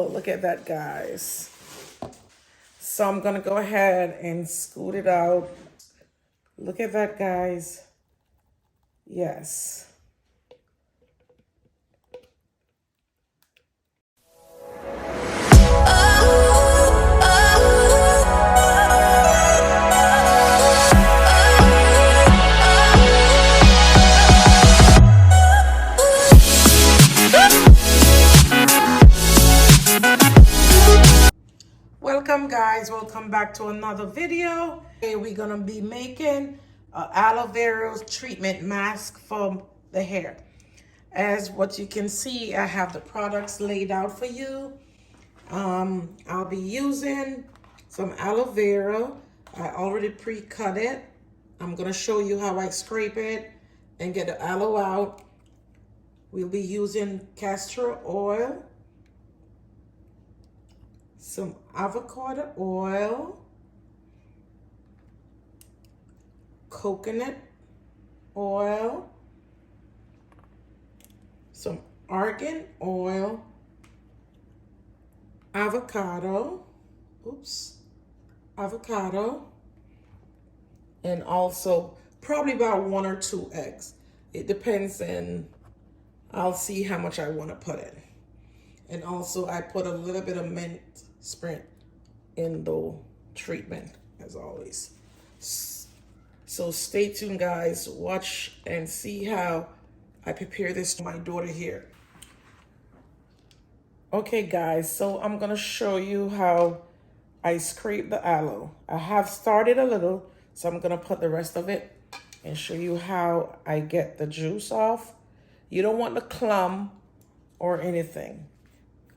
look at that, guys. So I'm gonna go ahead and scoot it out. Look at that, guys. Yes. Welcome, guys. Welcome back to another video. Today we're gonna be making an aloe vera treatment mask for the hair. As what you can see, I have the products laid out for you. I'll be using some aloe vera. I already pre-cut it. I'm gonna show you how I scrape it and get the aloe out. We'll be using castor oil, some avocado oil, coconut oil, some argan oil, avocado, and also probably about 1 or 2 eggs. It depends, and I'll see how much I want to put in. And also I put a little bit of mint sprint in the treatment, as always. So stay tuned, guys. Watch and see how I prepare this for my daughter here. Okay, guys, so I'm gonna show you how I scrape the aloe. I have started a little, so I'm gonna put the rest of it and show you how I get the juice off. You don't want the clump or anything,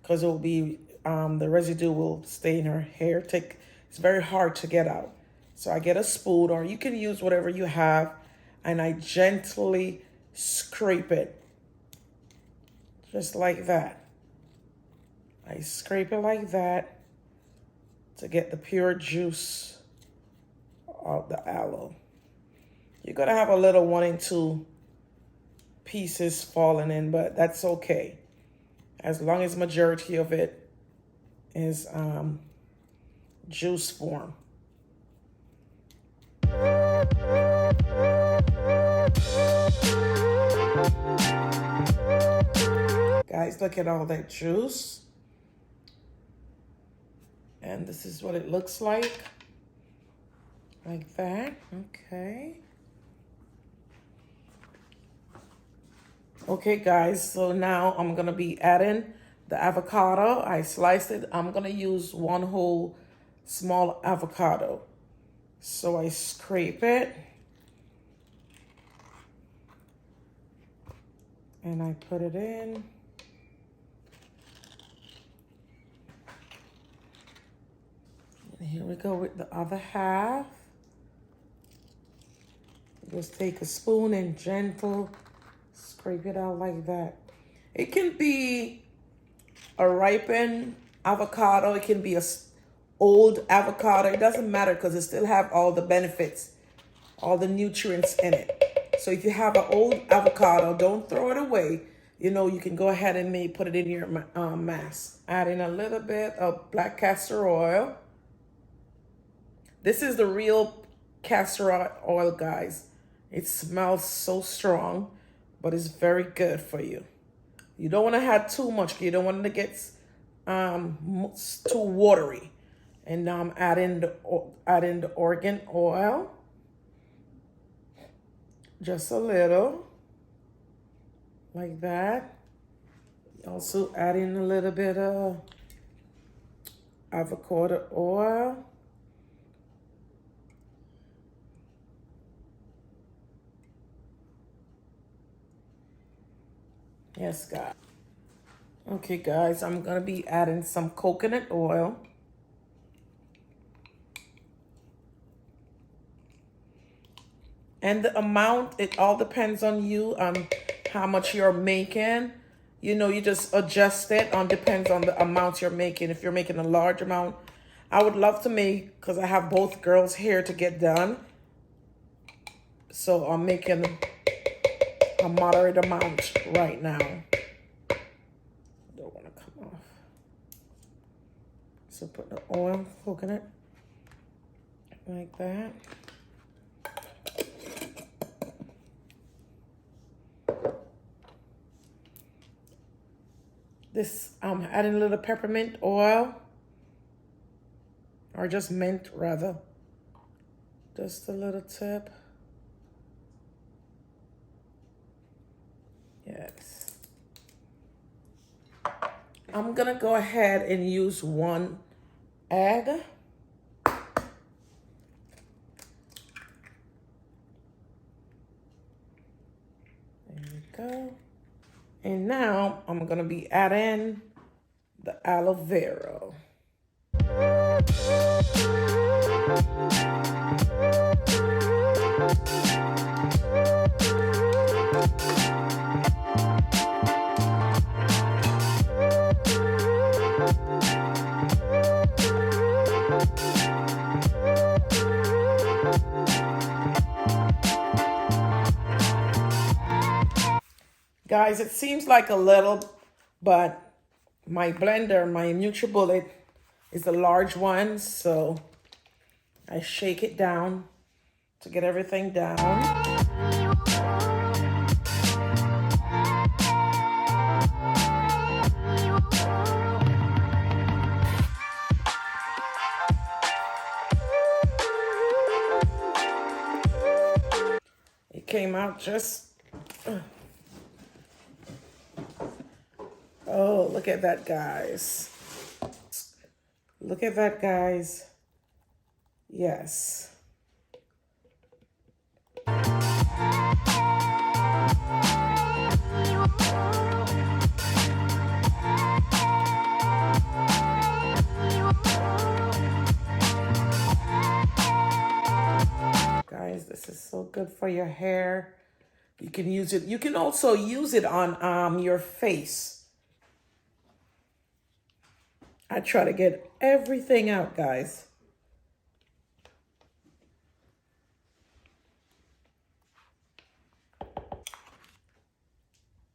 because it will be the residue will stay in her hair. It's very hard to get out. So I get a spoon, or you can use whatever you have, and I gently scrape it, just like that. I scrape it like that to get the pure juice of the aloe. You're gonna have a little 1 and 2 pieces falling in, but that's okay, as long as majority of it is juice form. Guys, look at all that juice. And this is what it looks like that. Okay, guys, so now I'm gonna be adding the avocado. I sliced it. I'm gonna use 1 whole small avocado. So I scrape it and I put it in. And here we go with the other half. Just take a spoon and gentle scrape it out like that. It can be a ripened avocado. It can be a old avocado. It doesn't matter, because it still have all the benefits, all the nutrients in it. So if you have an old avocado, don't throw it away. You know, you can go ahead and maybe put it in your mask. Add in a little bit of black castor oil. This is the real castor oil, guys. It smells so strong, but it's very good for you. You don't want to have too much. You don't want it to get too watery. And now I'm adding the argan oil. Just a little, like that. Also adding a little bit of avocado oil. Yes, guys. Okay, guys, I'm gonna be adding some coconut oil. And the amount, it all depends on you, on how much you're making. You know, you just adjust it depends on the amount you're making. If you're making a large amount, I would love to make, because I have both girls' hair to get done. So I'm making a moderate amount right now. Don't want to come off. So put the oil, coconut, like that. This, I'm adding a little peppermint oil, or just mint rather. Just a little tip. Yes. I'm gonna go ahead and use 1 egg. There we go. And now I'm gonna be adding the aloe vera. Guys, it seems like a little, but my blender, my NutriBullet, is a large one, so I shake it down to get everything down. It came out just... Oh, look at that, guys. Look at that, guys. Yes. Guys, this is so good for your hair. You can use it. You can also use it on your face. I try to get everything out, guys.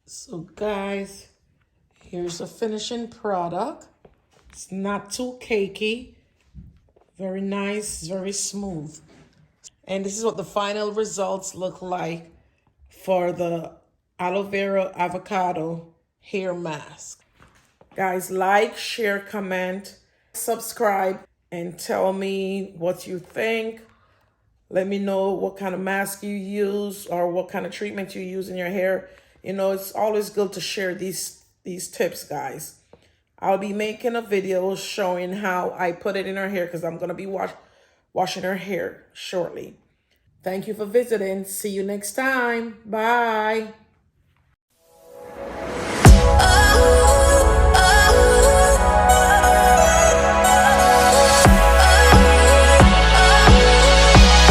So, guys, here's the finishing product. It's not too cakey. Very nice, very smooth. And this is what the final results look like for the aloe vera avocado hair mask. Guys, like, share, comment, subscribe, and tell me what you think. Let me know what kind of mask you use or what kind of treatment you use in your hair. You know, it's always good to share these tips, guys. I'll be making a video showing how I put it in her hair because I'm going to be washing her hair shortly. Thank you for visiting. See you next time. Bye.